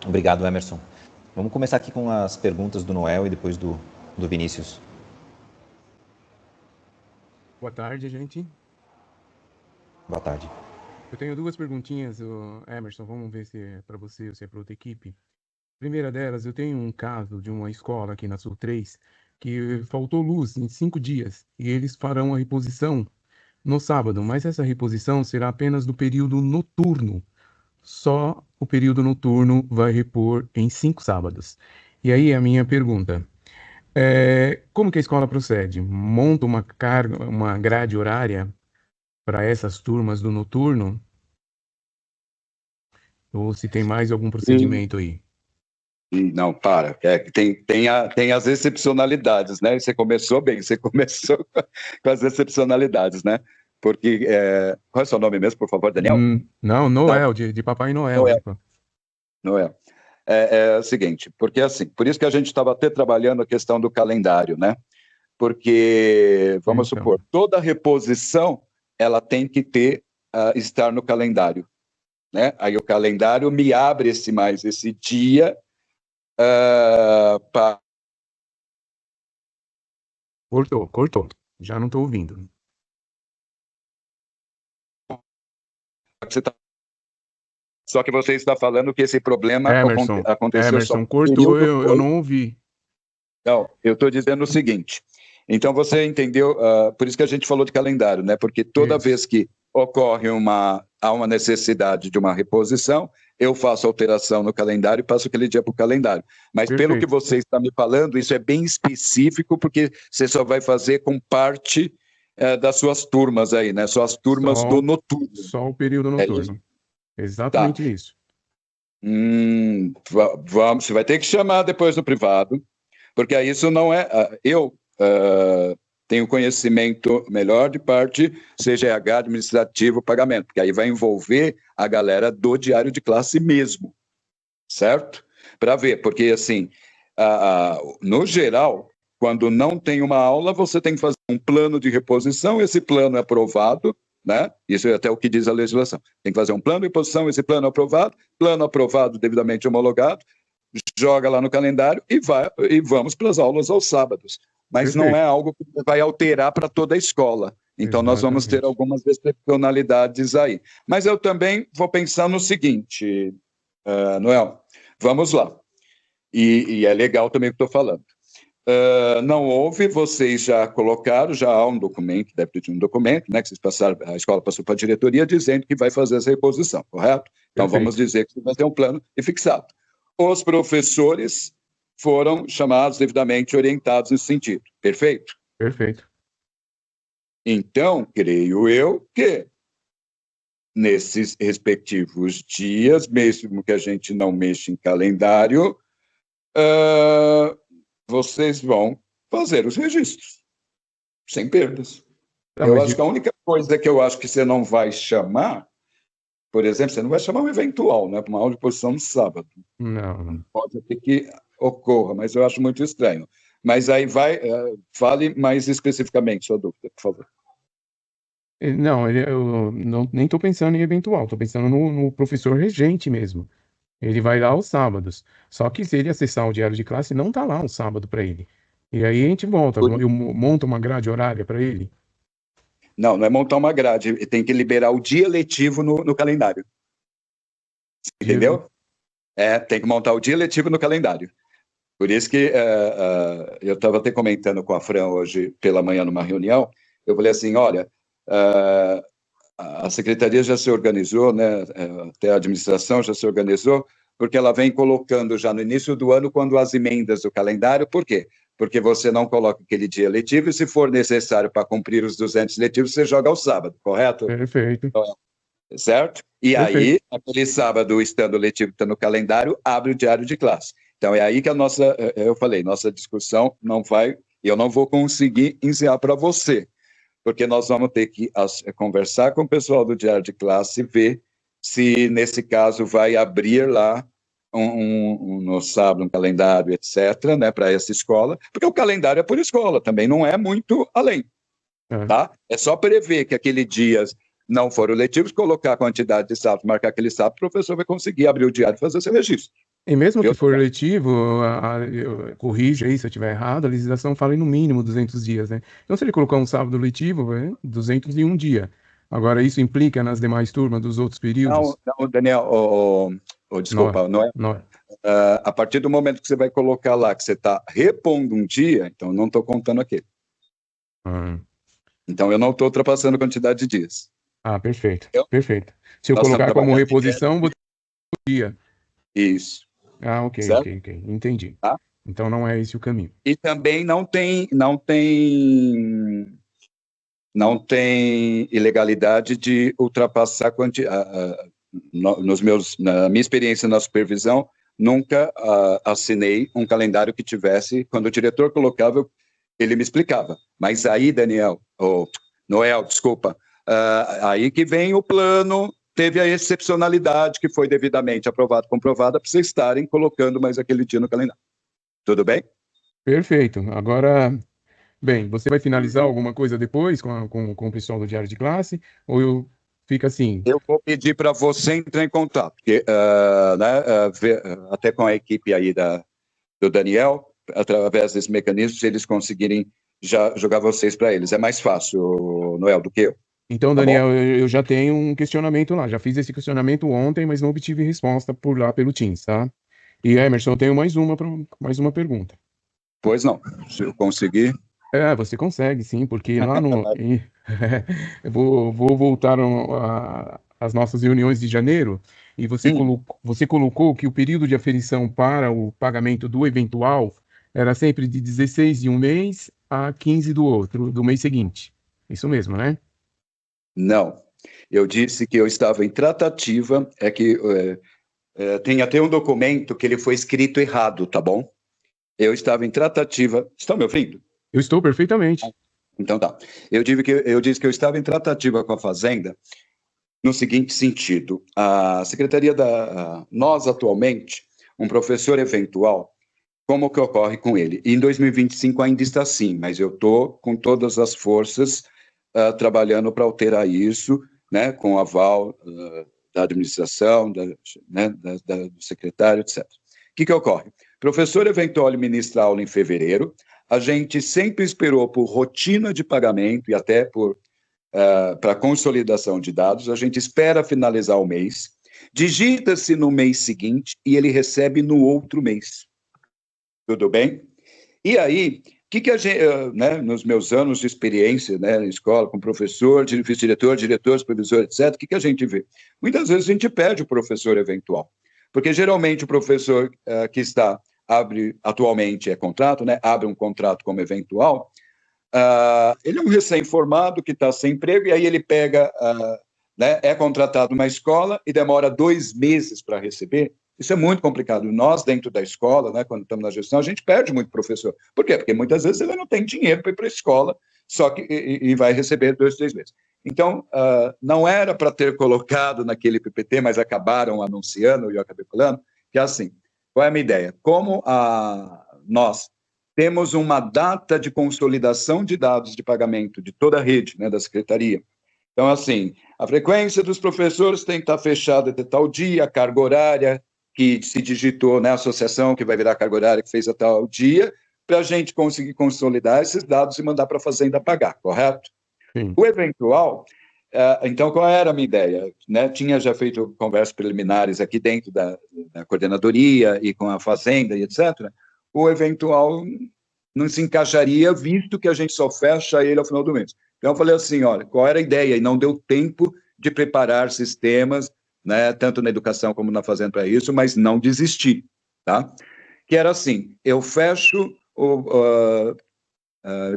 Obrigado, Emerson. Vamos começar aqui com as perguntas do Noel e depois do Vinícius. Boa tarde, gente. Boa tarde. Eu tenho duas perguntinhas, Emerson, vamos ver se é para você ou se é para outra equipe. Primeira delas, eu tenho um caso de uma escola aqui na Sul 3 que faltou luz em 5 dias e eles farão a reposição no sábado, mas essa reposição será apenas do período noturno. Só o período noturno vai repor em 5 sábados. E aí a minha pergunta, como que a escola procede? Monta uma carga, uma grade horária para essas turmas do noturno? Ou se tem mais algum procedimento aí? Não, para. Tem as excepcionalidades, né? Você começou bem, você começou com as excepcionalidades, né? Porque, qual é o seu nome mesmo, por favor, Daniel? Não, Noel, de Papai Noel. Noel. É o seguinte, porque assim, por isso que a gente estava até trabalhando a questão do calendário, né? Porque, vamos supor, toda reposição, ela tem que estar no calendário, né? Aí o calendário me abre esse dia para... Cortou. Já não estou ouvindo. Só que você está falando que esse problema aconteceu Emerson, cortou, eu não ouvi. Não, eu estou dizendo o seguinte. Então, você entendeu, por isso que a gente falou de calendário, né? Porque toda vez que ocorre há uma necessidade de uma reposição, eu faço alteração no calendário e passo aquele dia para o calendário. Mas pelo que você está me falando, isso é bem específico, porque você só vai fazer com parte das suas turmas aí, né? Só as turmas do noturno. Só o período noturno. Exatamente isso. Vamos, você vai ter que chamar depois no privado, porque isso não é... Eu tenho conhecimento melhor de parte CGH, administrativo, pagamento, porque aí vai envolver a galera do diário de classe mesmo, certo? Para ver, porque assim, no geral, quando não tem uma aula, você tem que fazer um plano de reposição, esse plano é aprovado, né? Isso é até o que diz a legislação. Tem que fazer um plano de reposição, esse plano aprovado, devidamente homologado, joga lá no calendário e vamos para as aulas aos sábados. Mas não é algo que vai alterar para toda a escola. Então, nós vamos ter algumas excepcionalidades aí. Mas eu também vou pensar no seguinte, Noel, vamos lá. E é legal também o que estou falando. Não houve, vocês já colocaram, já há um documento, deve ter um documento, né, que vocês passaram, a escola passou para a diretoria dizendo que vai fazer essa reposição, correto? Então, vamos dizer que vai ter um plano e fixado. Os professores foram chamados, devidamente orientados nesse sentido. Perfeito? Perfeito. Então, creio eu que nesses respectivos dias, mesmo que a gente não mexa em calendário, vocês vão fazer os registros, sem perdas. Eu acho que a única coisa que eu acho que você não vai chamar, por exemplo, você não vai chamar um eventual, né, para uma aula de posição no sábado. Não. Pode ser que ocorra, mas eu acho muito estranho. Mas aí fale mais especificamente sua dúvida, por favor. Não, eu nem estou pensando em eventual, estou pensando no professor regente mesmo. Ele vai lá aos sábados. Só que se ele acessar o diário de classe, não está lá um sábado para ele. E aí a gente volta, eu monto uma grade horária para ele. Não é montar uma grade, tem que liberar o dia letivo no calendário. Entendeu? Tem que montar o dia letivo no calendário. Por isso que eu estava até comentando com a Fran hoje pela manhã numa reunião, eu falei assim, olha, a secretaria já se organizou, né, até a administração já se organizou, porque ela vem colocando já no início do ano, quando as emendas do calendário, por quê? Porque você não coloca aquele dia letivo e se for necessário para cumprir os 200 letivos, você joga ao sábado, correto? Perfeito. Então, certo? E aí, aquele sábado, estando letivo, está no calendário, abre o diário de classe. Então, é aí que eu falei, nossa discussão não vai, eu não vou conseguir ensinar para você, porque nós vamos ter que conversar com o pessoal do diário de classe e ver se, nesse caso, vai abrir lá no sábado um calendário, etc., né, para essa escola, porque o calendário é por escola, também não é muito além, tá? É só prever que aquele dia não foram letivos, colocar a quantidade de sábados, marcar aquele sábado, o professor vai conseguir abrir o diário e fazer seu registro. E mesmo Viu? que for letivo, corrija aí se eu estiver errado, a legislação fala em no mínimo 200 dias, né? Então, se ele colocar um sábado letivo, é 201 dia. Agora, isso implica nas demais turmas dos outros períodos? Não, Daniel, Não, desculpa, não é. não. A partir do momento que você vai colocar lá que você está repondo um dia, então não estou contando aquele. Ah, Então eu não estou ultrapassando a quantidade de dias. perfeito, Eu- perfeito. Se eu Nós estamos colocar como trabalhando reposição, vou ter um dia. isso, Ok, certo? entendi. Tá? Então não é esse o caminho. E também não tem ilegalidade de ultrapassar na minha experiência na supervisão, nunca assinei um calendário que tivesse, quando o diretor colocava, ele me explicava. Mas aí, Noel, desculpa, aí que vem o plano, teve a excepcionalidade que foi devidamente aprovado, comprovada, para vocês estarem colocando mais aquele dia no calendário. Tudo bem? Perfeito. Agora, bem, você vai finalizar alguma coisa depois com o pessoal do Diário de Classe? Fica assim? Eu vou pedir para você entrar em contato, porque, até com a equipe aí do Daniel, através desse mecanismo, se eles conseguirem já jogar vocês para eles. É mais fácil, Noel, do que eu. Então, Tá bom? Daniel, eu já tenho um questionamento lá. Já fiz esse questionamento ontem, mas não obtive resposta por lá pelo Teams, tá? E Emerson, eu tenho mais uma pergunta. Pois não. Se eu conseguir. Você consegue, sim, porque lá no. Eu vou voltar às nossas reuniões de janeiro e você colocou que o período de aferição para o pagamento do eventual era sempre de 16 de um mês a 15 do mês seguinte. Isso mesmo, né? Não. Eu disse que eu estava em tratativa, tem até um documento que ele foi escrito errado, tá bom? Eu estava em tratativa. Estão me ouvindo? Eu estou perfeitamente. Então tá. Eu disse que eu estava em tratativa com a Fazenda no seguinte sentido: a Secretaria nós atualmente, um professor eventual, como que ocorre com ele? Em 2025 ainda está assim, mas eu estou com todas as forças trabalhando para alterar isso, né, com o aval da administração, do secretário, etc. O que ocorre? Professor eventual ministra aula em fevereiro, a gente sempre esperou por rotina de pagamento e até para consolidação de dados, a gente espera finalizar o mês, digita-se no mês seguinte e ele recebe no outro mês. Tudo bem? E aí, o que a gente, nos meus anos de experiência, na escola, com professor, diretor, supervisor, etc., o que a gente vê? Muitas vezes a gente perde o professor eventual, porque geralmente o professor que atualmente é contrato, abre um contrato como eventual, ele é um recém-formado que está sem emprego, e aí ele pega, é contratado numa escola e demora 2 meses para receber. Isso é muito complicado. Nós, dentro da escola, quando estamos na gestão, a gente perde muito professor. Por quê? Porque muitas vezes ele não tem dinheiro para ir para a escola, só que e vai receber 2, 3 meses. Então, não era para ter colocado naquele PPT, mas acabaram anunciando, e eu acabei falando, que é assim, qual é a minha ideia? Como nós temos uma data de consolidação de dados de pagamento de toda a rede, da Secretaria. Então, assim, a frequência dos professores tem que estar fechada até tal dia, a carga horária que se digitou na associação, que vai virar carga horária, que fez até tal dia, para a gente conseguir consolidar esses dados e mandar para a Fazenda pagar, correto? Sim. O eventual, então, qual era a minha ideia? Tinha já feito conversas preliminares aqui dentro da coordenadoria e com a Fazenda e etc., o eventual não se encaixaria, visto que a gente só fecha ele ao final do mês. Então, eu falei assim, olha, qual era a ideia? E não deu tempo de preparar sistemas, tanto na educação como na Fazenda para isso, mas não desisti, tá? Que era assim, eu fecho,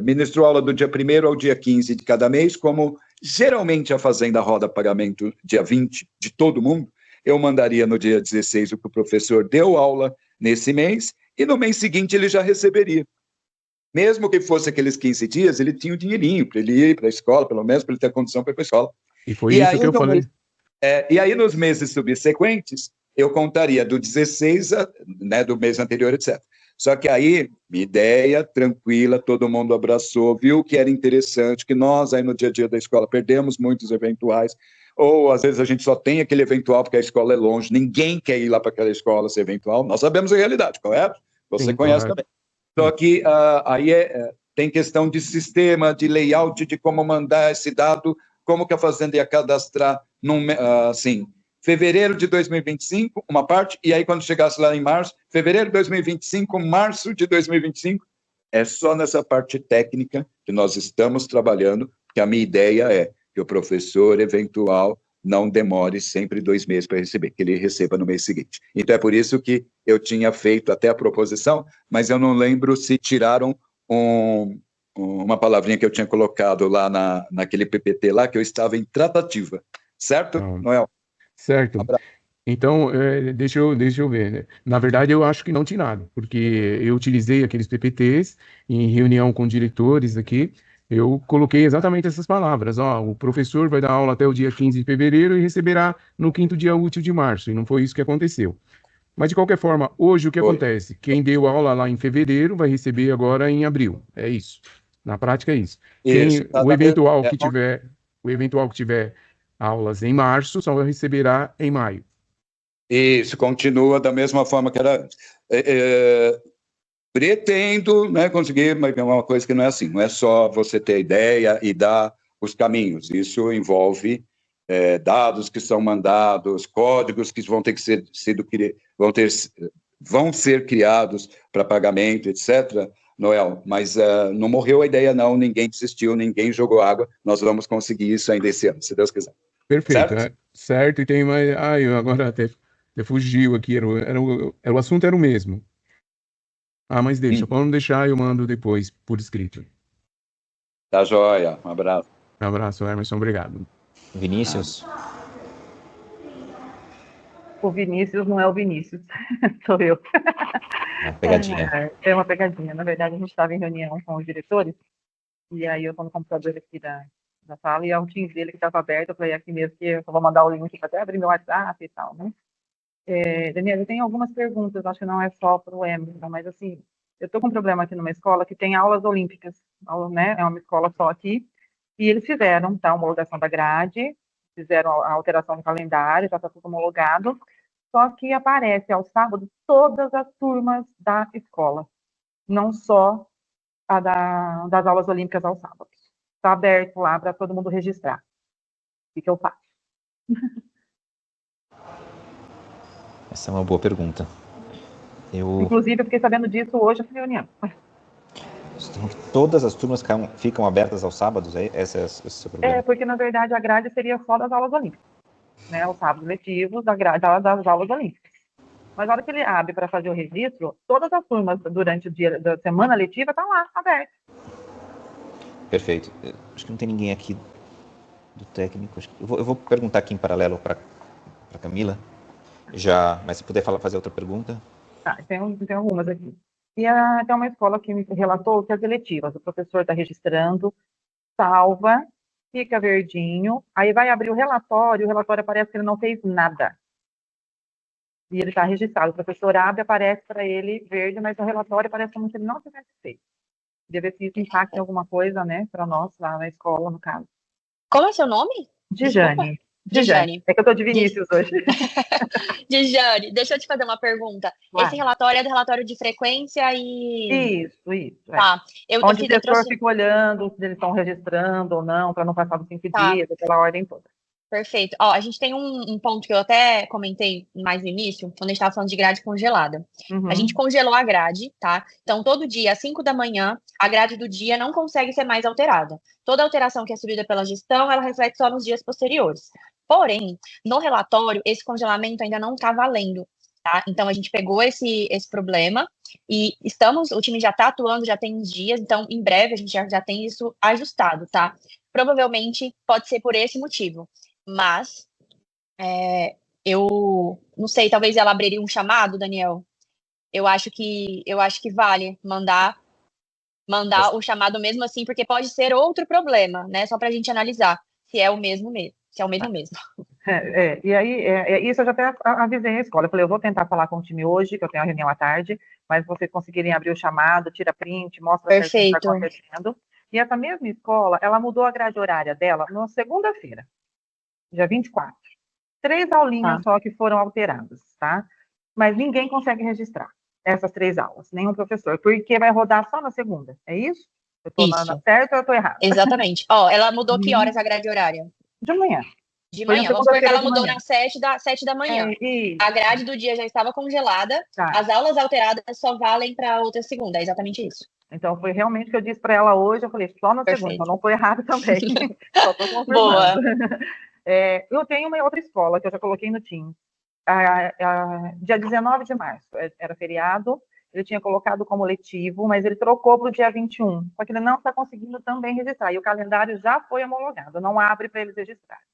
ministro aula do dia 1º ao dia 15 de cada mês, como geralmente a Fazenda roda pagamento dia 20 de todo mundo, eu mandaria no dia 16 o que o professor deu aula nesse mês, e no mês seguinte ele já receberia. Mesmo que fosse aqueles 15 dias, ele tinha um dinheirinho para ele ir para a escola, pelo menos para ele ter condição para ir para a escola. E foi isso que eu falei. E aí, nos meses subsequentes, eu contaria do 16 do mês anterior, etc. Só que aí, minha ideia, tranquila, todo mundo abraçou, viu que era interessante, que nós aí no dia a dia da escola perdemos muitos eventuais, ou às vezes a gente só tem aquele eventual porque a escola é longe, ninguém quer ir lá para aquela escola ser eventual, nós sabemos a realidade, correto? Você Sim, conhece correto. também. Só que aí tem questão de sistema, de layout, de como mandar esse dado, como que a Fazenda ia cadastrar, assim, fevereiro de 2025, uma parte, e aí quando chegasse lá em março, fevereiro de 2025, março de 2025, é só nessa parte técnica que nós estamos trabalhando, que a minha ideia é que o professor eventual não demore sempre 2 meses para receber, que ele receba no mês seguinte. Então é por isso que eu tinha feito até a proposição, mas eu não lembro se tiraram uma palavrinha que eu tinha colocado lá naquele PPT lá, que eu estava em tratativa. Certo, Então, Noel? certo. Então, deixa eu ver, né? Na verdade, eu acho que não tinha nada, porque eu utilizei aqueles PPTs em reunião com diretores aqui, eu coloquei exatamente essas palavras. Ó, o professor vai dar aula até o dia 15 de fevereiro e receberá no quinto dia útil de março, e não foi isso que aconteceu. Mas, de qualquer forma, hoje o que Foi. acontece? Quem deu aula lá em fevereiro vai receber agora em abril. É isso. Na prática, é isso. Isso. O eventual que tiver aulas em março só receberá em maio. Isso, continua da mesma forma que era antes. Pretendo, né, conseguir, mas é uma coisa que não é assim, não é só você ter ideia e dar os caminhos, isso envolve dados que são mandados, códigos que vão ter que vão ser criados para pagamento, etc., Noel, mas não morreu a ideia não, ninguém desistiu, ninguém jogou água, nós vamos conseguir isso ainda esse ano, se Deus quiser. Perfeito, Certo? certo, e tem mais. Eu agora até fugiu aqui, o assunto era o mesmo. Mas deixa, pode não deixar, eu mando depois por escrito. Tá joia, um abraço. Um abraço, Emerson, obrigado. Vinícius? O Vinícius não é o Vinícius, sou eu. Uma pegadinha. É uma pegadinha. Na verdade, a gente estava em reunião com os diretores, e aí eu estou no computador aqui da sala, e é o Teams dele que estava aberto, eu falei aqui mesmo que eu vou mandar o link para até abrir meu WhatsApp e tal, né? Daniela, eu tenho algumas perguntas, acho que não é só para o Emerson, mas assim, eu estou com um problema aqui numa escola que tem aulas olímpicas, né? É uma escola só aqui, e eles fizeram, tá, a homologação da grade, fizeram a alteração do calendário, já está tudo homologado, só que aparece aos sábados todas as turmas da escola, não só das aulas olímpicas aos sábados. Está aberto lá para todo mundo registrar. O que eu faço? Essa é uma boa pergunta. Inclusive, eu fiquei sabendo disso hoje na reunião. Todas as turmas ficam abertas aos sábados? Esse é o seu problema? Porque, na verdade, a grade seria só das aulas olímpicas, né? Os sábados letivos da grade das aulas olímpicas. Mas na hora que ele abre para fazer o registro, todas as turmas durante o dia da semana letiva estão lá, abertas. Perfeito. Acho que não tem ninguém aqui do técnico. Eu vou perguntar aqui em paralelo para a Camila. Mas se puder fazer outra pergunta. Tem algumas aqui. E tem uma escola que me relatou que as eletivas, o professor está registrando, salva, fica verdinho, aí vai abrir o relatório aparece que ele não fez nada. E ele está registrado. O professor abre, aparece para ele verde, mas no relatório parece como se ele não tivesse feito. Deve ver se isso impacta em alguma coisa, né, para nós lá na escola, no caso. Como é seu nome? Djane. É que eu estou de Vinícius hoje. Djane, deixa eu te fazer uma pergunta. Claro. Esse relatório é do relatório de frequência e... Isso. Tá. Onde o gestor fica olhando se eles estão registrando ou não, para não passar dos 5 dias, aquela ordem toda. Perfeito. A gente tem um ponto que eu até comentei mais no início, quando a gente estava falando de grade congelada. Uhum. A gente congelou a grade, tá? Então, todo dia, às 5 da manhã, a grade do dia não consegue ser mais alterada. Toda alteração que é subida pela gestão, ela reflete só nos dias posteriores. Porém, no relatório, esse congelamento ainda não está valendo, tá? Então, a gente pegou esse problema e o time já está atuando, já tem uns dias, então, em breve, a gente já tem isso ajustado, tá? Provavelmente, pode ser por esse motivo. Mas, eu não sei, talvez ela abriria um chamado, Daniel. Eu acho que vale mandar o chamado mesmo assim, porque pode ser outro problema, né? Só para a gente analisar se é o mesmo mesmo. E aí, isso eu já até avisei a escola. Eu falei, eu vou tentar falar com o time hoje, que eu tenho a reunião à tarde, mas vocês conseguirem abrir o chamado, tira print, mostra o que está acontecendo. E essa mesma escola, ela mudou a grade horária dela na segunda-feira. dia 24. 3 aulinhas só que foram alteradas, tá? Mas ninguém consegue registrar essas 3 aulas, nenhum professor, porque vai rodar só na segunda, é isso? Eu tô na Isso. certa ou eu tô errada? Exatamente. Ó, ela mudou que horas a grade horária? De manhã. De Foi na manhã. Vamos supor que ela segunda-feira de mudou manhã. nas 7 da manhã. Isso. A grade do dia já estava congelada, Tá. as aulas alteradas só valem para outra segunda, é exatamente isso. Então, foi realmente o que eu disse para ela hoje, eu falei, só na segunda, Perfeito. então não foi errado também. Só estou confirmando. Eu tenho uma outra escola que eu já coloquei no Teams. Dia 19 de março, era feriado, ele tinha colocado como letivo, mas ele trocou para o dia 21, só que ele não está conseguindo também registrar, e o calendário já foi homologado, não abre para eles registrarem.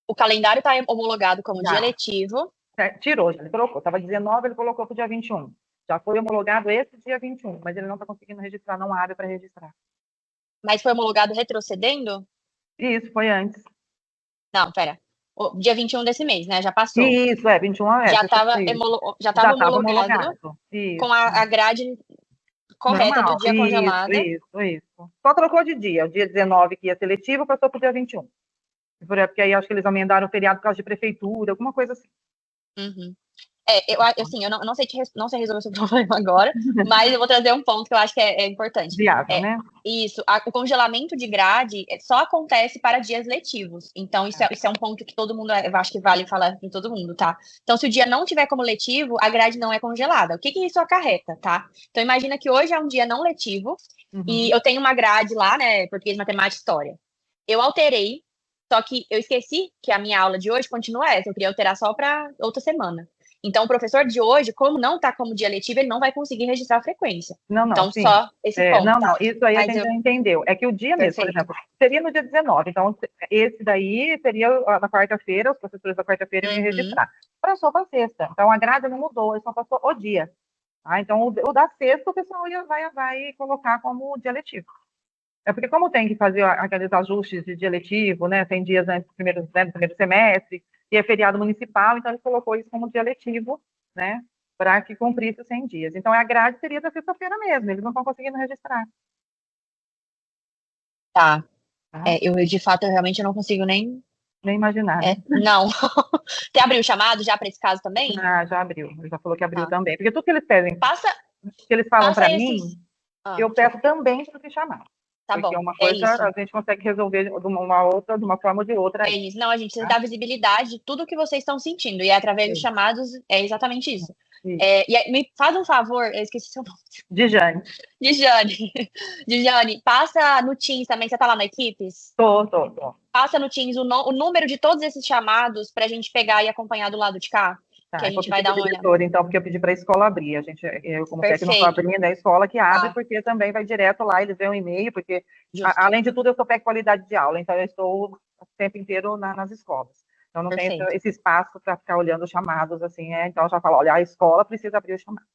O calendário está homologado como Já. dia letivo. Tirou, já ele colocou, estava 19, ele colocou para o dia 21. Já foi homologado esse dia 21, mas ele não está conseguindo registrar, não abre para registrar. Mas foi homologado retrocedendo? Isso, foi antes. Não, pera. O dia 21 desse mês, né? Já passou. Isso, 21 já estava homologado com a grade correta normal. do dia congelada. Isso. Só trocou de dia. O dia 19, que ia ser letivo, passou para o dia 21. Porque aí acho que eles emendaram o feriado por causa de prefeitura, alguma coisa assim. Uhum. Eu não sei resolver o seu problema agora, mas eu vou trazer um ponto que eu acho que é importante. Viável, né? Isso, o congelamento de grade só acontece para dias letivos. Então, isso é um ponto que todo mundo, eu acho que vale falar para todo mundo, tá? Então, se o dia não tiver como letivo, a grade não é congelada. O que isso acarreta, tá? Então, imagina que hoje é um dia não letivo, e eu tenho uma grade lá, né, português, matemática, história. Eu alterei, só que eu esqueci que a minha aula de hoje continua essa, eu queria alterar só para outra semana. Então, o professor de hoje, como não está como dia letivo, ele não vai conseguir registrar a frequência. Não, então, sim. só esse ponto. Não, isso aí a gente já entendeu. É que o dia mesmo, por exemplo, seria no dia 19. Então, esse daí seria na quarta-feira, os professores da quarta-feira iam registrar. Passou para sexta. Então, a grade não mudou, ele só passou o dia. Tá? Então, o da sexta, o pessoal vai colocar como dia letivo. É porque como tem que fazer aqueles ajustes de dia letivo, né? Tem dias no primeiro semestre, e é feriado municipal, então ele colocou isso como dia letivo, né? Para que cumprisse os 100 dias. Então, a grade seria da sexta-feira mesmo, eles não estão conseguindo registrar. Tá. Eu, de fato, eu realmente não consigo nem imaginar. Não. Você abriu o chamado já para esse caso também? Já abriu. Ele já falou que abriu também. Porque tudo que eles pedem, que eles falam para mim, eu peço também para se chamar. Tá porque bom. Uma coisa a gente consegue resolver de uma forma ou de outra. É isso. Não, a gente precisa dar visibilidade de tudo que vocês estão sentindo. E através dos chamados, é exatamente isso. Me faz um favor, eu esqueci seu nome. Dijane, passa no Teams também, você tá lá na Equipes? Tô. Passa no Teams o número de todos esses chamados pra gente pegar e acompanhar do lado de cá. Que a gente vai dar uma olhada. Então, porque eu pedi para a escola abrir. Eu como técnico abrindo, é a escola que abre, porque também vai direto lá, eles veem um e-mail, porque, além de tudo, eu sou PEC qualidade de aula, então eu estou o tempo inteiro nas escolas. Então, não tem esse espaço para ficar olhando os chamados, assim, então eu já falo, olha, a escola precisa abrir o chamado.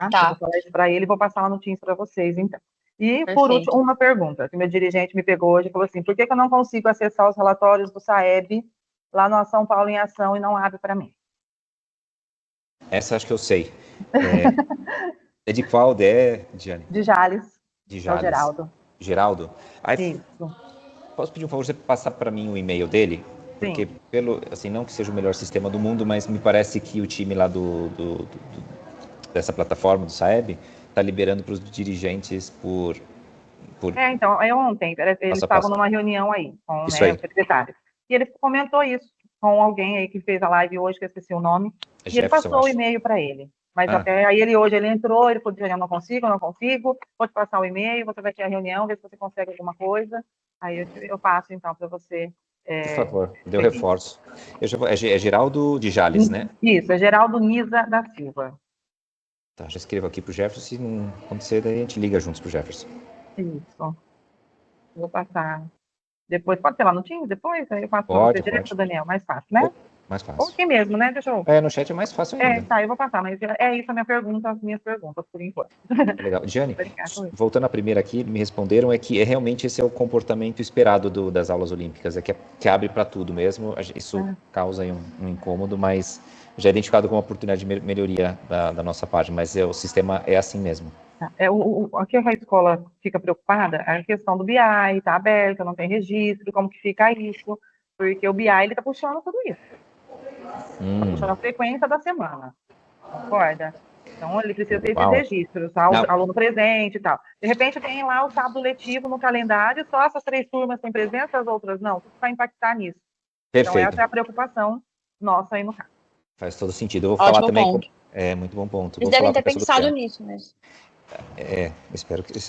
Tá. Eu vou falar isso para ele e vou passar lá no Teams para vocês, então. E, por último, uma pergunta, que meu dirigente me pegou hoje e falou assim, por que eu não consigo acessar os relatórios do SAEB lá no São Paulo em Ação e não abre para mim? Essa acho que eu sei. É de qual, Diane? De Jales. De Jales. É o Geraldo? Isso. Posso pedir um favor, você passar para mim o e-mail dele? Porque, não que seja o melhor sistema do mundo, mas me parece que o time lá dessa plataforma, do SAEB, está liberando para os dirigentes por... Então, ontem, eles estavam numa reunião aí, com o secretário. E ele comentou isso com alguém aí que fez a live hoje, que eu esqueci o nome, e ele passou o e-mail para ele. Mas até aí ele entrou, ele falou, eu não consigo, vou te passar o e-mail, você vai ter a reunião, ver se você consegue alguma coisa, aí eu passo então para você. Por favor, deu reforço. É Geraldo de Jales, né? Isso, é Geraldo Nisa da Silva. Tá, já escrevo aqui pro Jefferson, se não acontecer, daí a gente liga juntos pro Jefferson. Isso. Vou passar. Depois, pode ser lá no Teams depois? Aí eu passo para você direto pro Daniel, mais fácil, né? Mais fácil. Ou aqui mesmo, né? Deixa eu... no chat é mais fácil ainda. Eu vou passar, mas é isso a minha pergunta, as minhas perguntas, por enquanto. Legal. Diane, voltando à primeira aqui, me responderam, que realmente esse é o comportamento esperado das aulas olímpicas, que abre para tudo mesmo, isso causa aí um incômodo, mas já é identificado como uma oportunidade de melhoria da nossa parte, mas o sistema é assim mesmo. Aqui a escola fica preocupada, a questão do BI, está aberta, não tem registro, como que fica isso, Porque o BI, ele tá puxando tudo isso. Tá puxando a frequência da semana. Concorda? Então, ele precisa ter esses registros, tá? O aluno presente e tal. De repente, tem lá o sábado letivo no calendário, só essas 3 turmas têm presença, as outras não. Tudo vai impactar nisso. Perfeito. Então, essa é a preocupação nossa aí no caso. Faz todo sentido. Eu vou falar também... É, muito bom ponto. Eles devem ter pensado nisso mesmo.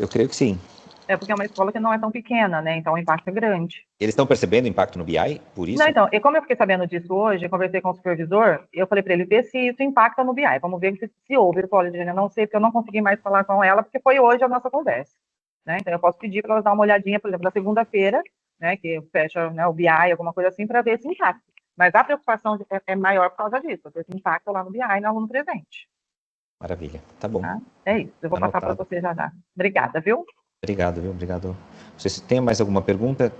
Eu creio que sim. É porque é uma escola que não é tão pequena, né? Então o impacto é grande. Eles estão percebendo o impacto no BI, por isso? Não, então, e como eu fiquei sabendo disso hoje, eu conversei com o supervisor, eu falei para ele ver se isso impacta no BI. Vamos ver se houve. Ele falou, Lidiane, eu não sei, porque eu não consegui mais falar com ela, porque foi hoje a nossa conversa. Né? Então eu posso pedir para elas dar uma olhadinha, por exemplo, na segunda-feira, né, que fecha, né, o BI, alguma coisa assim, para ver esse impacto. Mas a preocupação é maior por causa disso, esse impacto lá no BI e no aluno presente. Maravilha, tá bom. Tá? É isso, eu vou passar para você já. Obrigada, viu? Obrigado, viu? Obrigado. Você tem mais alguma pergunta,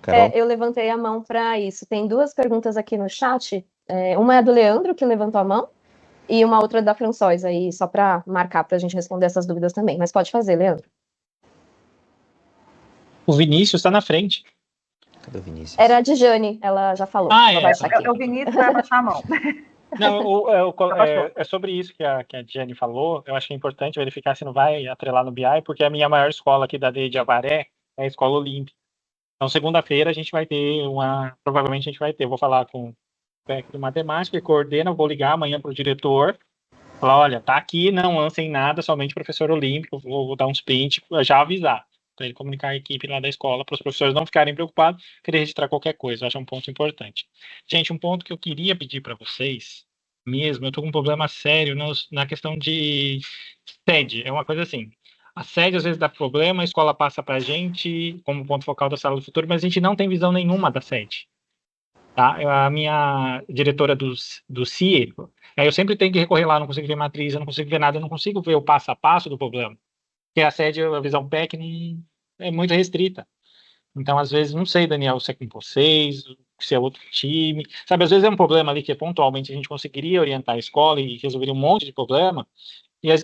Carol? Eu levantei a mão para isso. Tem 2 perguntas aqui no chat. Uma é a do Leandro, que levantou a mão, e uma outra da François, aí, só para marcar, para a gente responder essas dúvidas também. Mas pode fazer, Leandro. O Vinícius está na frente. Cadê o Vinícius? Era a Dijane, ela já falou. O Vinícius vai baixar a mão. Não, é sobre isso que a Diane falou. Eu acho que é importante verificar se não vai atrelar no BI, porque a minha maior escola aqui da DEI de Avaré é a Escola Olímpica. Então, segunda-feira, a gente vai ter provavelmente a gente vai ter, vou falar com o técnico de matemática, que coordena, vou ligar amanhã para o diretor, falar, olha, tá aqui, não lancem nada, somente professor olímpico, vou dar uns print, já avisar, para ele comunicar a equipe lá da escola, para os professores não ficarem preocupados, querer registrar qualquer coisa. Eu acho um ponto importante. Gente, um ponto que eu queria pedir para vocês, mesmo, eu estou com um problema sério na questão de sede. É uma coisa assim, a sede às vezes dá problema, a escola passa para a gente como ponto focal da sala do futuro, mas a gente não tem visão nenhuma da sede. Tá? A minha diretora do CIE, eu sempre tenho que recorrer lá, não consigo ver matriz, eu não consigo ver nada, eu não consigo ver o passo a passo do problema. Porque a sede, a visão PEC é muito restrita. Então, às vezes, não sei, Daniel, se é com vocês, se é outro time. Sabe, às vezes é um problema ali que pontualmente a gente conseguiria orientar a escola e resolveria um monte de problema,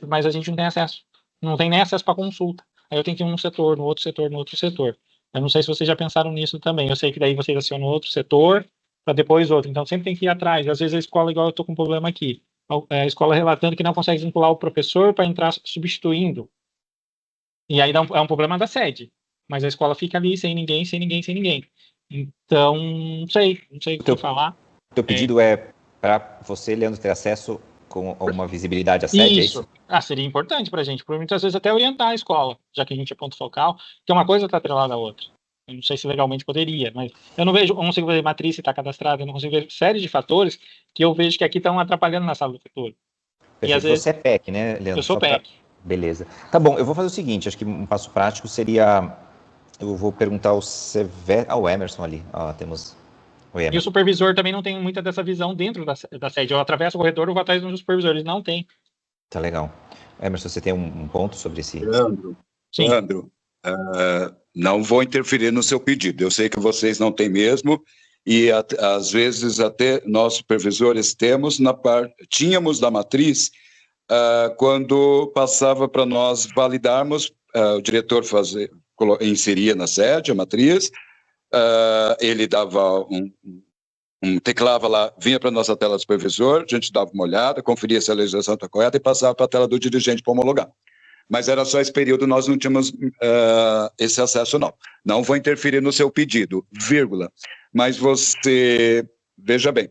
mas a gente não tem acesso. Não tem nem acesso para consulta. Aí eu tenho que ir num setor, no outro setor, no outro setor. Eu não sei se vocês já pensaram nisso também. Eu sei que daí vocês acionam outro setor para depois outro. Então, sempre tem que ir atrás. Às vezes a escola, igual eu estou com um problema aqui, a escola relatando que não consegue vincular o professor para entrar substituindo. E aí é um problema da sede. Mas a escola fica ali sem ninguém. Então, não sei o que falar. O teu pedido é para você, Leandro, ter acesso com uma visibilidade à sede, é isso? Seria importante para a gente, por muitas vezes até orientar a escola, já que a gente é ponto focal, que uma coisa está atrelada à outra. Eu não sei se legalmente poderia, mas eu não consigo ver matriz se está cadastrada, eu não consigo ver série de fatores que eu vejo que aqui estão atrapalhando na sala do futuro. E às vezes... Você é PEC, né, Leandro? Eu sou PEC. Beleza. Tá bom, eu vou fazer o seguinte, acho que um passo prático seria, eu vou perguntar ao Emerson ali, temos o Emerson. E o supervisor também não tem muita dessa visão dentro da sede, eu atravesso o corredor, eu vou atrás do supervisor, eles não têm. Tá legal. Emerson, você tem um ponto sobre esse? Leandro, não vou interferir no seu pedido, eu sei que vocês não têm mesmo, e às vezes até nós supervisores tínhamos da matriz, quando passava para nós validarmos, o diretor inseria na sede a matriz, ele dava teclava lá, vinha para a nossa tela do supervisor, a gente dava uma olhada, conferia se a legislação está correta e passava para a tela do dirigente para homologar. Mas era só esse período, nós não tínhamos esse acesso, não. Não vou interferir no seu pedido, vírgula. Mas você, veja bem,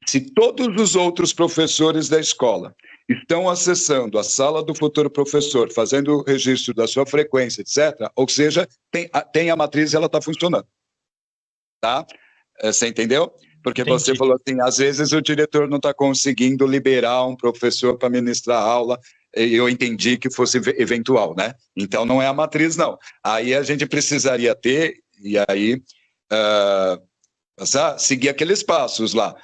se todos os outros professores da escola estão acessando a sala do futuro professor, fazendo o registro da sua frequência, etc., ou seja, tem a matriz e ela está funcionando. Tá? Você entendeu? Porque entendi. Você falou assim, às vezes o diretor não está conseguindo liberar um professor para ministrar aula, e eu entendi que fosse eventual, né? Então não é a matriz, não. Aí a gente precisaria ter, e aí seguir aqueles passos lá,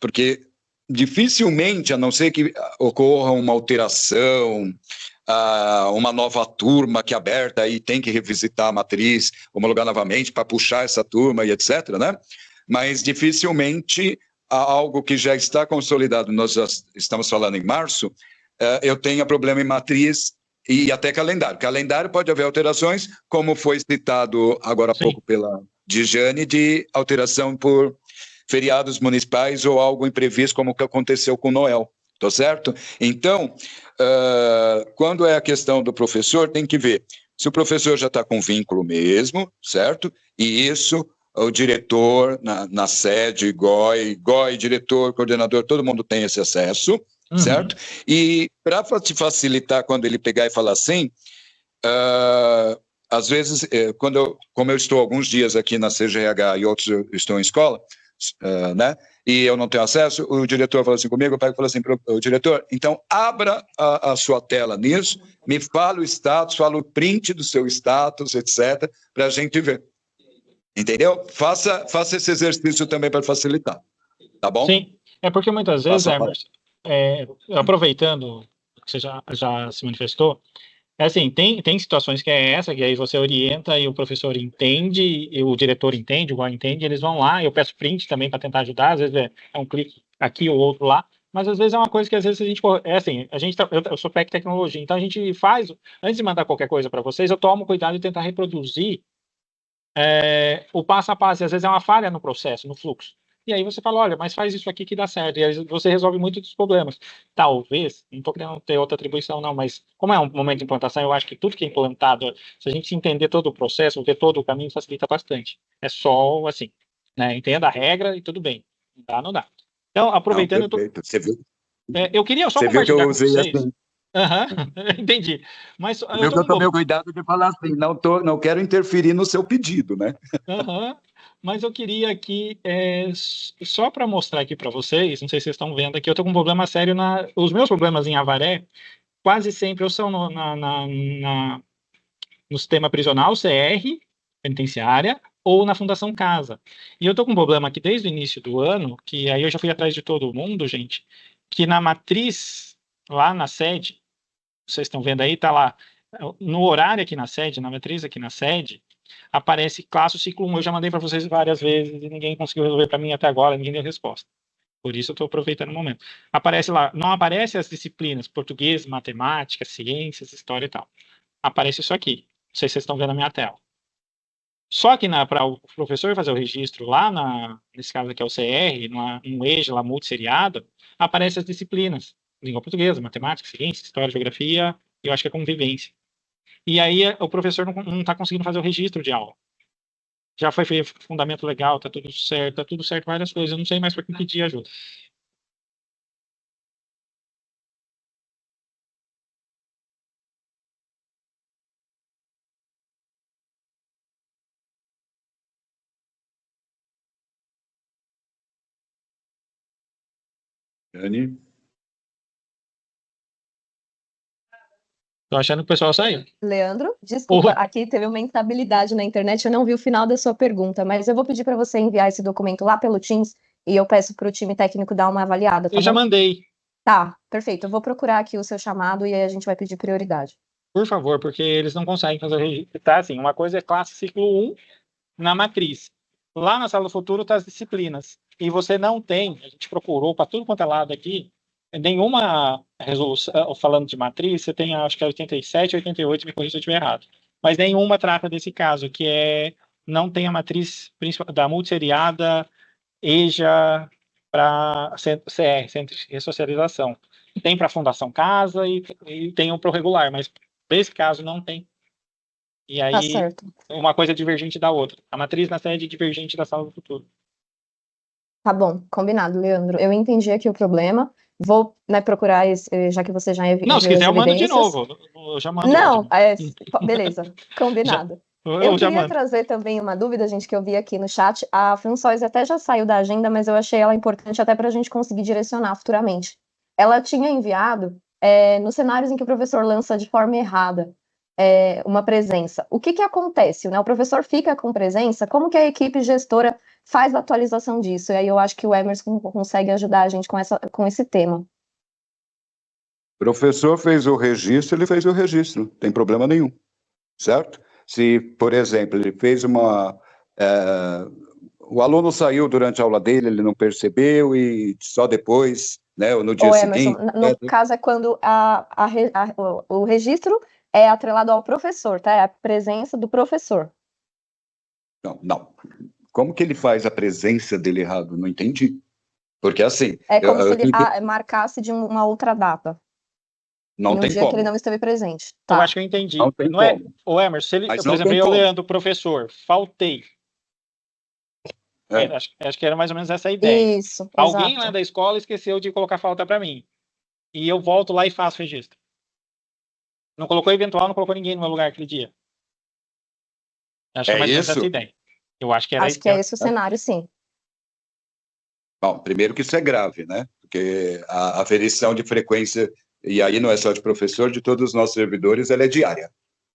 porque dificilmente, a não ser que ocorra uma alteração, uma nova turma que é aberta e tem que revisitar a matriz, homologar novamente para puxar essa turma e etc., né? Mas dificilmente algo que já está consolidado, nós já estamos falando em março, eu tenha problema em matriz e até calendário. Calendário pode haver alterações, como foi citado agora há pouco pela Dijane, de alteração por feriados municipais ou algo imprevisto, como o que aconteceu com Noel, tá certo? Então, quando é a questão do professor, tem que ver se o professor já está com vínculo mesmo, certo? E isso, o diretor na sede, GOI, diretor, coordenador, todo mundo tem esse acesso, certo? E para te facilitar, quando ele pegar e falar assim, às vezes, como eu estou alguns dias aqui na CGH e outros eu estou em escola, né? E eu não tenho acesso, o diretor fala assim comigo, eu pego e falo assim, o diretor, então abra a sua tela nisso, me fala o status, fala o print do seu status, etc., para a gente ver. Entendeu? Faça esse exercício também para facilitar. Tá bom? Sim, é porque muitas vezes, Emerson, aproveitando que você já se manifestou, assim, tem situações que é essa, que aí você orienta e o professor entende, e o diretor entende, o GOI entende, eles vão lá, eu peço print também para tentar ajudar, às vezes é um clique aqui ou outro lá, mas às vezes é uma coisa que às vezes a gente, eu sou PEC Tecnologia, então a gente faz, antes de mandar qualquer coisa para vocês, eu tomo cuidado de tentar reproduzir o passo a passo, e às vezes é uma falha no processo, no fluxo. E aí você fala, olha, mas faz isso aqui que dá certo. E aí você resolve muito dos problemas. Talvez, não estou querendo ter outra atribuição, não, mas como é um momento de implantação, eu acho que tudo que é implantado, se a gente entender todo o processo, ver todo o caminho, facilita bastante. É só, assim, né, entenda a regra e tudo bem. Não dá, não dá. Então, aproveitando... Você viu? Eu queria só compartilhar com vocês... Assim. Entendi. Mas eu tomei cuidado de falar assim, não quero interferir no seu pedido, né? Mas eu queria aqui, só para mostrar aqui para vocês, não sei se vocês estão vendo aqui, eu estou com um problema sério os meus problemas em Avaré, quase sempre são no sistema prisional, CR, penitenciária, ou na Fundação Casa. E eu estou com um problema aqui desde o início do ano, que aí eu já fui atrás de todo mundo, gente, que na matriz, lá na sede, vocês estão vendo aí, tá lá, no horário aqui na sede, na matriz aqui na sede, aparece classe ciclo 1, eu já mandei para vocês várias vezes e ninguém conseguiu resolver para mim até agora, ninguém deu resposta. Por isso eu estou aproveitando o momento. Aparece lá, não aparece as disciplinas português, matemática, ciências, história e tal. Aparece isso aqui. Não sei se vocês estão vendo a minha tela. Só que para o professor fazer o registro lá, nesse caso aqui é o CR, no EJA, lá multisseriado, aparece as disciplinas. Língua portuguesa, matemática, ciência, história, geografia, e eu acho que é convivência. E aí o professor não está conseguindo fazer o registro de aula. Já foi feito fundamento legal, tá tudo certo, várias coisas. Eu não sei mais para quem pedir ajuda. Dani? Tô achando que o pessoal saiu. Leandro, desculpa, aqui teve uma instabilidade na internet, eu não vi o final da sua pergunta, mas eu vou pedir para você enviar esse documento lá pelo Teams e eu peço para o time técnico dar uma avaliada, tá Eu já mandei. Tá, perfeito. Eu vou procurar aqui o seu chamado e aí a gente vai pedir prioridade. Por favor, porque eles não conseguem fazer o registro. Tá, assim, uma coisa é classe ciclo 1 na matriz. Lá na sala do futuro tá as disciplinas. E você não tem, a gente procurou para tudo quanto é lado aqui, nenhuma resolução, falando de matriz, você tem, acho que é 87, 88, me corrija se eu estiver errado. Mas nenhuma trata desse caso, que não tem a matriz da multisseriada EJA para CR, Centro de Ressocialização. Tem para a Fundação Casa e tem para o regular, mas nesse caso não tem. E aí, tá certo. Uma coisa é divergente da outra. A matriz na sede é divergente da sala do futuro. Tá bom, combinado, Leandro. Eu entendi aqui o problema. Vou, procurar, já que você já enviou. Não, se quiser eu mando de novo. Eu já mando. Não, beleza, combinado. Eu queria trazer também uma dúvida, gente, que eu vi aqui no chat. A Françoise até já saiu da agenda, mas eu achei ela importante até para a gente conseguir direcionar futuramente. Ela tinha enviado, nos cenários em que o professor lança de forma errada uma presença. O que acontece? Né? O professor fica com presença, como que a equipe gestora faz a atualização disso? E aí eu acho que o Emerson consegue ajudar a gente com esse tema. O professor fez o registro, ele fez o registro, não tem problema nenhum, certo? Se, por exemplo, ele fez o aluno saiu durante a aula dele, ele não percebeu e só depois, né? Ou no dia Emerson, seguinte. no caso é quando o registro é atrelado ao professor, tá? É a presença do professor. Não. Como que ele faz a presença dele errado? Não entendi. Porque assim... É como se ele marcasse de uma outra data. Não no tem dia como. que ele não esteve presente. Tá. Eu Tá. acho que eu entendi. Não tem não como. O Emerson, se ele, Mas por exemplo, eu, Leandro, professor, faltei. Acho que era mais ou menos essa a ideia. Isso, Alguém exato. lá da escola esqueceu de colocar falta para mim. E eu volto lá e faço o registro. Não colocou eventual, não colocou ninguém no meu lugar aquele dia. Acho que é mais ou menos essa ideia. Eu acho que era Acho que é esse o cenário, sim. Bom, primeiro que isso é grave, né? Porque a aferição de frequência, e aí não é só de professor, de todos os nossos servidores, ela é diária,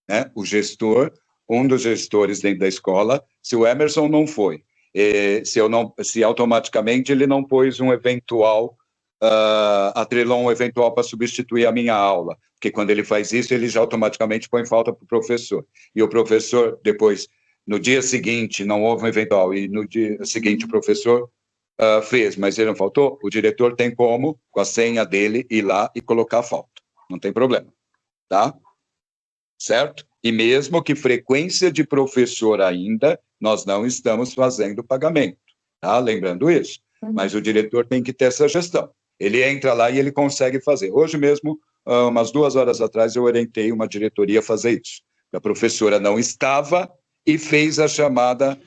né? O gestor, um dos gestores dentro da escola, se o Emerson não foi, se automaticamente ele não pôs um eventual, atrelou um eventual para substituir a minha aula, porque quando ele faz isso, ele já automaticamente põe falta para o professor. E o professor, depois, no dia seguinte, não houve um eventual, e no dia seguinte o professor fez, mas ele não faltou, o diretor tem como, com a senha dele, ir lá e colocar a falta. Não tem problema, tá? Certo? E mesmo que frequência de professor ainda, nós não estamos fazendo pagamento, tá? Lembrando isso. Mas o diretor tem que ter essa gestão. Ele entra lá e ele consegue fazer. Hoje mesmo, umas 2 horas atrás, eu orientei uma diretoria a fazer isso. A professora não estava e fez a chamada...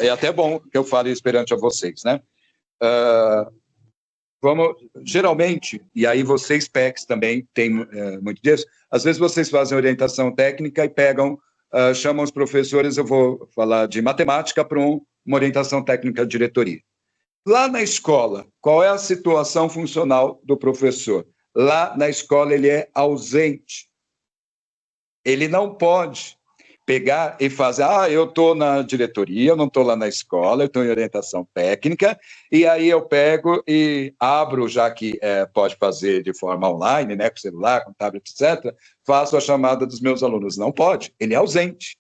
é até bom que eu fale isso perante a vocês, né? Geralmente, e aí vocês, PECs, também tem muito disso, às vezes vocês fazem orientação técnica e pegam, chamam os professores, eu vou falar de matemática para uma orientação técnica de diretoria. Lá na escola, qual é a situação funcional do professor? Lá na escola ele é ausente. Ele não pode pegar e fazer, eu estou na diretoria, eu não estou lá na escola, eu estou em orientação técnica, e aí eu pego e abro, já que pode fazer de forma online, né, com celular, com tablet, etc., faço a chamada dos meus alunos. Não pode, ele é ausente.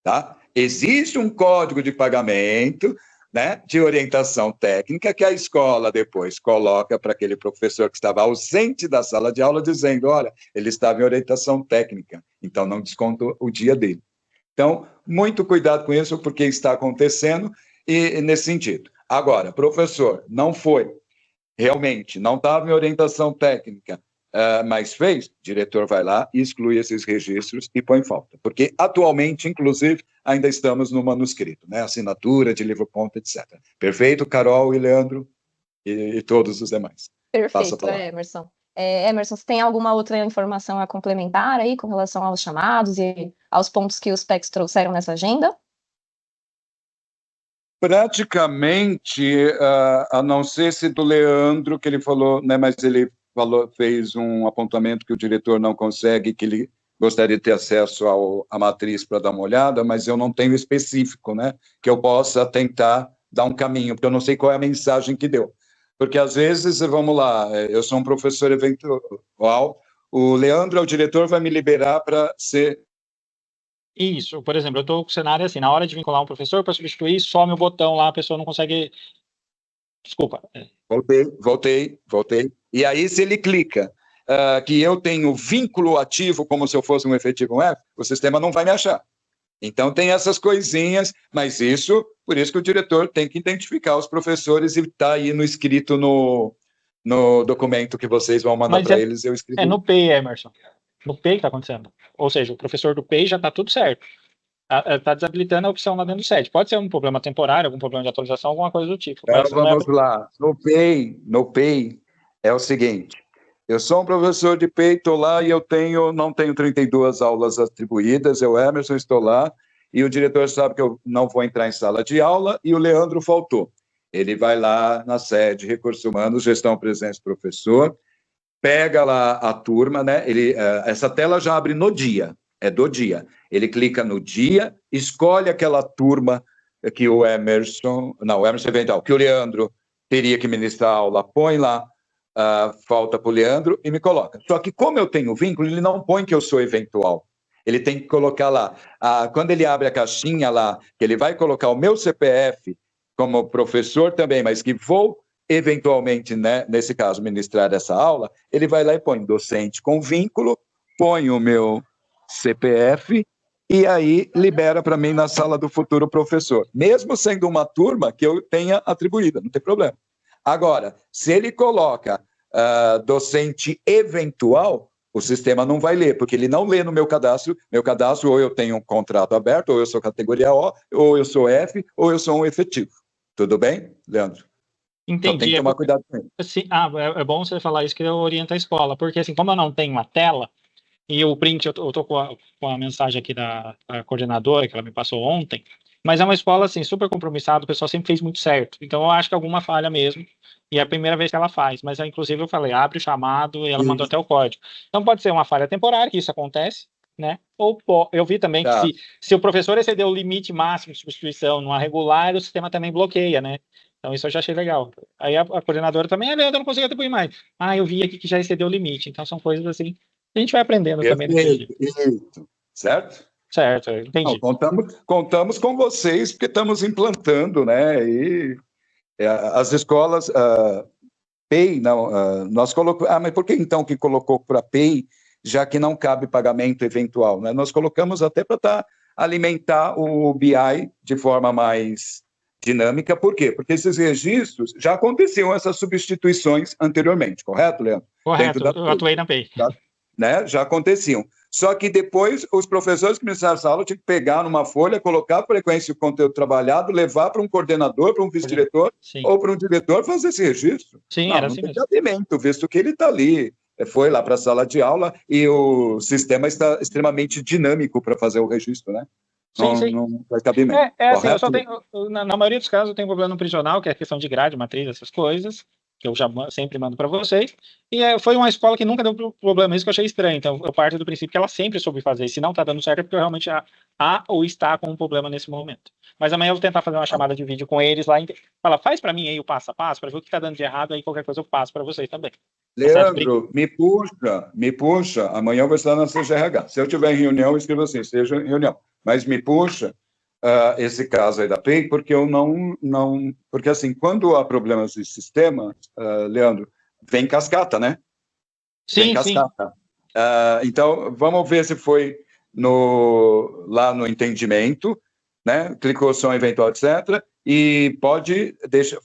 Tá? Existe um código de pagamento, né, de orientação técnica que a escola depois coloca para aquele professor que estava ausente da sala de aula, dizendo, olha, ele estava em orientação técnica, então não desconta o dia dele. Então, muito cuidado com isso, porque está acontecendo e nesse sentido. Agora, professor, não foi, realmente, não estava em orientação técnica, mas fez, o diretor vai lá e exclui esses registros e põe falta. Porque, atualmente, inclusive, ainda estamos no manuscrito, né? Assinatura de livro-ponto, etc. Perfeito, Carol e Leandro e todos os demais. Perfeito, Emerson. Emerson, você tem alguma outra informação a complementar aí com relação aos chamados e aos pontos que os PECs trouxeram nessa agenda? Praticamente, a não ser se do Leandro, que ele falou, né, mas ele fez um apontamento que o diretor não consegue, que ele gostaria de ter acesso à matriz para dar uma olhada, mas eu não tenho específico, né, que eu possa tentar dar um caminho, porque eu não sei qual é a mensagem que deu. Porque, às vezes, vamos lá, eu sou um professor eventual, o Leandro, o diretor, vai me liberar para ser... Isso, por exemplo, eu estou com o cenário assim, na hora de vincular um professor para substituir, some o botão lá, a pessoa não consegue... Desculpa. Voltei. E aí, se ele clica que eu tenho vínculo ativo, como se eu fosse um efetivo F, o sistema não vai me achar. Então, tem essas coisinhas, mas por isso que o diretor tem que identificar os professores e está aí no escrito no documento que vocês vão mandar para eles. Eu escrevi. É no PEI, Emerson. No PEI que está acontecendo. Ou seja, o professor do PEI já está tudo certo. Está desabilitando a opção lá dentro do site. Pode ser um problema temporário, algum problema de atualização, alguma coisa do tipo. Então, vamos lá. No PEI é o seguinte. Eu sou um professor de PEI, estou lá e não tenho 32 aulas atribuídas, eu, Emerson, estou lá, e o diretor sabe que eu não vou entrar em sala de aula, e o Leandro faltou. Ele vai lá na sede, Recursos Humanos, Gestão, Presença, Professor, pega lá a turma, né? Essa tela já abre no dia, é do dia. Ele clica no dia, escolhe aquela turma que o Emerson eventual, que o Leandro teria que ministrar a aula, põe lá, falta para o Leandro e me coloca. Só que como eu tenho vínculo, ele não põe que eu sou eventual. Ele tem que colocar lá, quando ele abre a caixinha lá, que ele vai colocar o meu CPF como professor também, mas que vou eventualmente, né, nesse caso, ministrar essa aula, ele vai lá e põe docente com vínculo, põe o meu CPF e aí libera para mim na sala do futuro professor, mesmo sendo uma turma que eu tenha atribuída, não tem problema. Agora, se ele coloca docente eventual, o sistema não vai ler, porque ele não lê no meu cadastro ou eu tenho um contrato aberto, ou eu sou categoria O, ou eu sou F, ou eu sou um efetivo. Tudo bem, Leandro? Entendi. Então tem que tomar cuidado com isso. Assim, é bom você falar isso, que eu oriento a escola, porque assim, como eu não tenho uma tela, e o print, eu tô com a mensagem aqui da coordenadora, que ela me passou ontem, mas é uma escola, assim, super compromissada, o pessoal sempre fez muito certo, então eu acho que alguma falha mesmo, e é a primeira vez que ela faz, mas inclusive eu falei, abre o chamado, e ela mandou até o código. Então pode ser uma falha temporária, que isso acontece, né? Ou eu vi também que se o professor exceder o limite máximo de substituição numa regular, o sistema também bloqueia, né? Então isso eu já achei legal. Aí a coordenadora também, Leandro, eu não consigo atribuir mais. Eu vi aqui que já excedeu o limite, então são coisas assim, a gente vai aprendendo também. Isso, certo? Certo, entendi. Não, contamos com vocês, porque estamos implantando, né? E as escolas, PEI, não, nós colocamos. Mas por que então que colocou para PEI, já que não cabe pagamento eventual? Né? Nós colocamos até para alimentar o BI de forma mais dinâmica. Por quê? Porque esses registros já aconteciam essas substituições anteriormente, correto, Leandro? Correto, eu atuei na PEI. Né? Já aconteciam. Só que depois os professores que ministraram essa aula tinham que pegar numa folha, colocar a frequência e o conteúdo trabalhado, levar para um coordenador, para um vice-diretor ou para um diretor fazer esse registro. Sim, não assim tem mesmo. cabimento, visto que ele está ali, foi lá para a sala de aula e o sistema está extremamente dinâmico para fazer o registro, né? Sim. Não faz cabimento. Assim, eu só tenho, na maioria dos casos eu tenho problema no prisional, que é a questão de grade, matriz, essas coisas, que eu já sempre mando para vocês, e foi uma escola que nunca deu problema, isso que eu achei estranho, então eu parto do princípio que ela sempre soube fazer, e se não está dando certo é porque eu realmente há ou está com um problema nesse momento. Mas amanhã eu vou tentar fazer uma chamada de vídeo com eles lá, fala, faz para mim aí o passo a passo, para ver o que está dando de errado, aí qualquer coisa eu passo para vocês também. Leandro, me puxa, amanhã eu vou estar na CGRH, se eu tiver em reunião, eu escrevo assim, seja em reunião, mas me puxa esse caso aí da PEI, porque eu não... Porque, assim, quando há problemas de sistema, Leandro, vem cascata, né? Sim, cascata. Então, vamos ver se foi lá no entendimento, né? Clicou som eventual, etc., e pode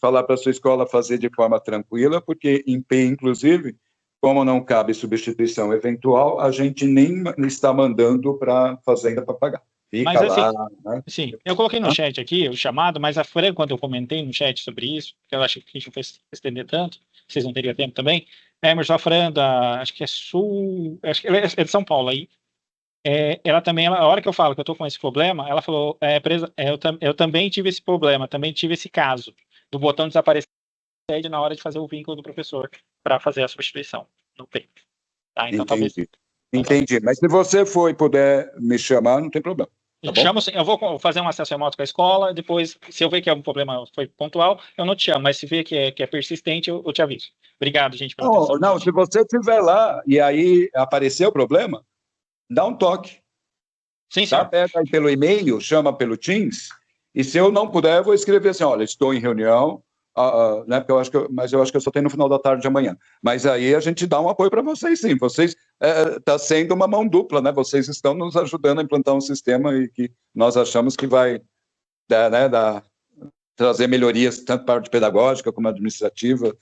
falar para a sua escola fazer de forma tranquila, porque em PEI, inclusive, como não cabe substituição eventual, a gente nem está mandando para a fazenda para pagar. Fica mas assim, lá, né? Sim, eu coloquei no chat aqui o chamado, mas a Fran, quando eu comentei no chat sobre isso, que eu acho que a gente não foi estender tanto, vocês não teriam tempo também, Emerson, a Fran, acho que é acho que ela é de São Paulo aí, ela também, a hora que eu falo que eu tô com esse problema, ela falou, eu também tive esse problema, também tive esse caso, do botão desaparecer na hora de fazer o vínculo do professor para fazer a substituição no peito. Tá, então Entendi, mas se você for e puder me chamar, não tem problema. Tá Chamo, eu vou fazer um acesso remoto com a escola, depois, se eu ver que é um problema foi pontual, eu não te chamo, mas se ver que é persistente, eu te aviso. Obrigado, gente, pela atenção. Não, se você estiver lá e aí aparecer o problema, dá um toque. Sim, sim. Pega aí pelo e-mail, chama pelo Teams, e se eu não puder, eu vou escrever assim, olha, estou em reunião, né, porque eu acho que eu só tenho no final da tarde de amanhã. Mas aí a gente dá um apoio para vocês, sim. Vocês está sendo uma mão dupla, né? Vocês estão nos ajudando a implantar um sistema e que nós achamos que vai trazer melhorias tanto para a parte pedagógica como administrativa.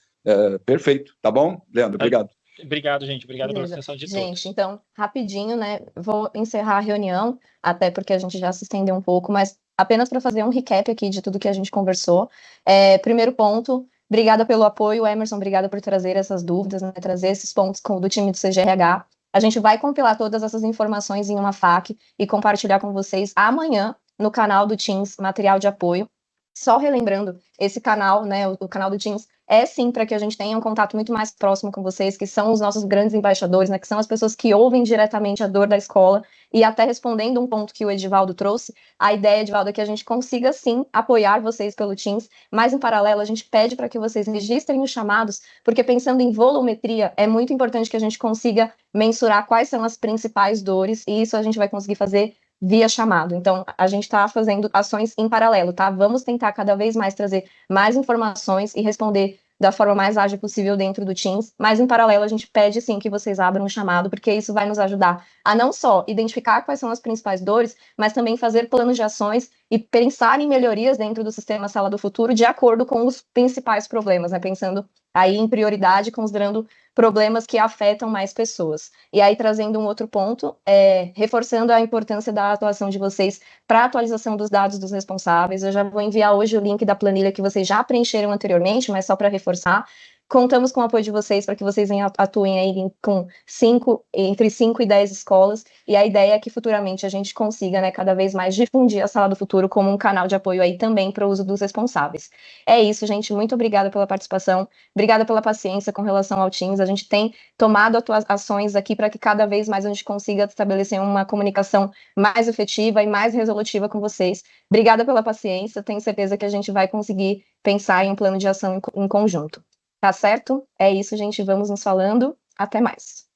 Perfeito, tá bom, Leandro? Obrigado. Obrigado, gente. Obrigado pela atenção de todos. Gente, então, rapidinho, né? Vou encerrar a reunião, até porque a gente já se estendeu um pouco, mas apenas para fazer um recap aqui de tudo que a gente conversou. Primeiro ponto, obrigada pelo apoio, Emerson, obrigada por trazer essas dúvidas, né? Trazer esses pontos do time do CGRH. A gente vai compilar todas essas informações em uma FAQ e compartilhar com vocês amanhã no canal do Teams Material de Apoio. Só relembrando, esse canal, né, o canal do Teams, é sim para que a gente tenha um contato muito mais próximo com vocês, que são os nossos grandes embaixadores, né, que são as pessoas que ouvem diretamente a dor da escola, e até respondendo um ponto que o Edivaldo trouxe, a ideia, Edivaldo, é que a gente consiga sim apoiar vocês pelo Teams, mas em paralelo a gente pede para que vocês registrem os chamados, porque pensando em volumetria, é muito importante que a gente consiga mensurar quais são as principais dores, e isso a gente vai conseguir fazer via chamado. Então, a gente está fazendo ações em paralelo, tá? Vamos tentar cada vez mais trazer mais informações e responder da forma mais ágil possível dentro do Teams, mas em paralelo a gente pede sim que vocês abram um chamado, porque isso vai nos ajudar a não só identificar quais são as principais dores, mas também fazer planos de ações e pensar em melhorias dentro do sistema Sala do Futuro de acordo com os principais problemas, né? Pensando aí em prioridade, considerando problemas que afetam mais pessoas. E aí, trazendo um outro ponto, reforçando a importância da atuação de vocês para a atualização dos dados dos responsáveis. Eu já vou enviar hoje o link da planilha que vocês já preencheram anteriormente, mas só para reforçar. Contamos com o apoio de vocês para que vocês atuem aí com entre 5 e 10 escolas, e a ideia é que futuramente a gente consiga, né, cada vez mais difundir a Sala do Futuro como um canal de apoio aí também para o uso dos responsáveis. É isso, gente, muito obrigada pela participação, obrigada pela paciência com relação ao Teams, a gente tem tomado ações aqui para que cada vez mais a gente consiga estabelecer uma comunicação mais efetiva e mais resolutiva com vocês. Obrigada pela paciência, tenho certeza que a gente vai conseguir pensar em um plano de ação em conjunto. Tá certo? É isso, gente. Vamos nos falando. Até mais.